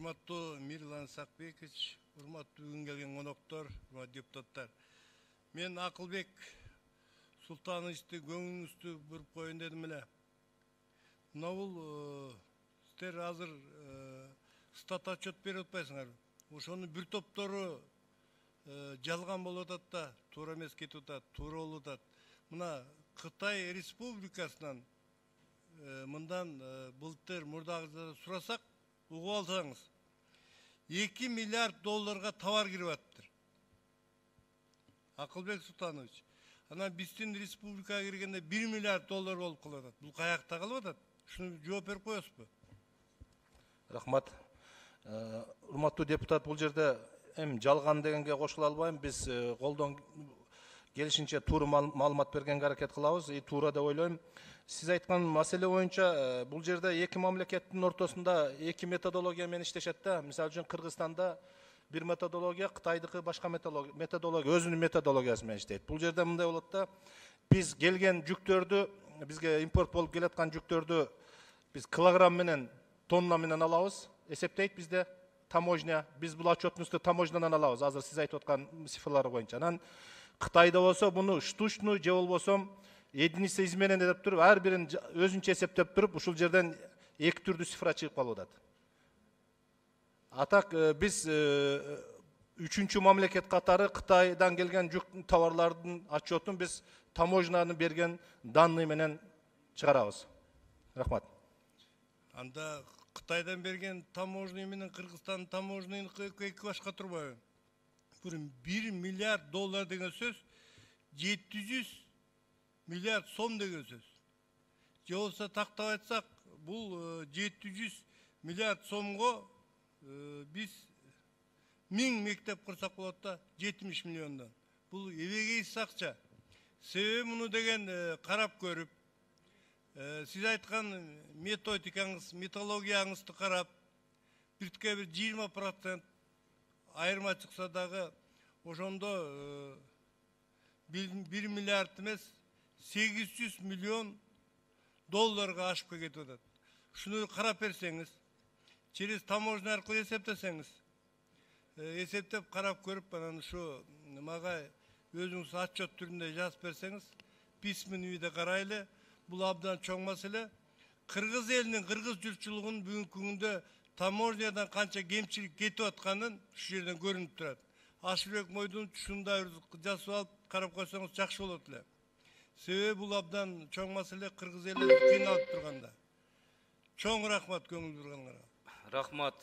Урматтуу Мирлан Сакбекович, урматтуу бүгүн келген коноктор, депутаттар. Мен Акылбек Султановичти көңүлүңүздү буруп коеюн дедим эле. Мына бул сиздер азыр стат отчет берип атпайсыңарбы? Ошонун бир топтору жалган болуп атат да, туура эмес кетип атат, туура болуп атат. Мына Кытай Республикасынан мындан былтыр мурдагы сурасак, угуп алсаңыз, 2 миллиард долларга товар кирип атыптыр. Акылбек Султанович, анан биздин республикага киргенде 1 миллиард доллар болуп калып атат. Бул каякта калып атат? Шуну жооп берип коесузбу? Рахмат. Урматтуу депутат, бул жерде эми жалган дегенге кошула албайм. Биз колдон келишинче туура маалымат бергенге аракет кылабыз. Туура деп ойлойм. Сиз айткан маселе боюнча бул жерде эки мамлекеттин ортосунда эки методология менен иштешет да. Мисалы үчүн Кыргызстанда бир методология, Кытайдыкы башка методология, өзүнүн методологиясы менен иштейт. Бул жерде мындай болот да, биз келген жүктөрдү, бизге импорт болуп келаткан жүктөрдү биз килограмм менен, тонна менен алабыз, эсептейт бизде таможня. Биз бул отчетубузду таможнядан алабыз, азыр сиз айтып аткан цифрлар боюнча. Анан Кытайда болсо буну штучный же болбосо единица изменения деп туруп, ар бирин өзүнчө эсептеп туруп, ушул жерден эки түрдүү цифра чыгып калып атат. Атак биз үчүнчү мамлекет катары Кытайдан келген жүк товарлардын отчетун биз таможнянын берген данный менен чыгарабыз. Рахмат. Анда Кытайдан берген таможня менен Кыргызстандын таможняны эки башка турбайбы? 1 миллиард доллар деген сөз 700 миллиард сом деген сөз. Же болсо тактап айтсак, бул 700 миллиард сомго биз 1000 мектеп курсак болот да, 70 миллиондон. Бул эбегейсиз акча. Себеби муну деген карап көрүп, сиз айткан методикаңыз, методологияңызды карап, биртке бир 20% айырма чыкса дагы, ошондо 1 миллиард эмес, 800 миллион долларга ашып кетип атат. Шуну карап берсеңиз, через таможня аркылуу эсептесеңиз, эсептеп карап көрүп, анан ушу мага өзүңүз отчет түрүндө жазып берсеңиз, письменный виде карайлы. Бул абдан чоң маселе. Кыргыз элинин, кыргыз журтчулугунун бүгүнкү күндө таможнядан канча кемчилик кетип атканын ушу жерден көрүнүп турат. Ашылбек Мойдун ушундай жазып алып карап койсоңуз жакшы болот эле. Себеби бул абдан чоң маселе, кыргыз эли кыйналып турганда. Чоң рахмат көңүл бургандарга. Рахмат.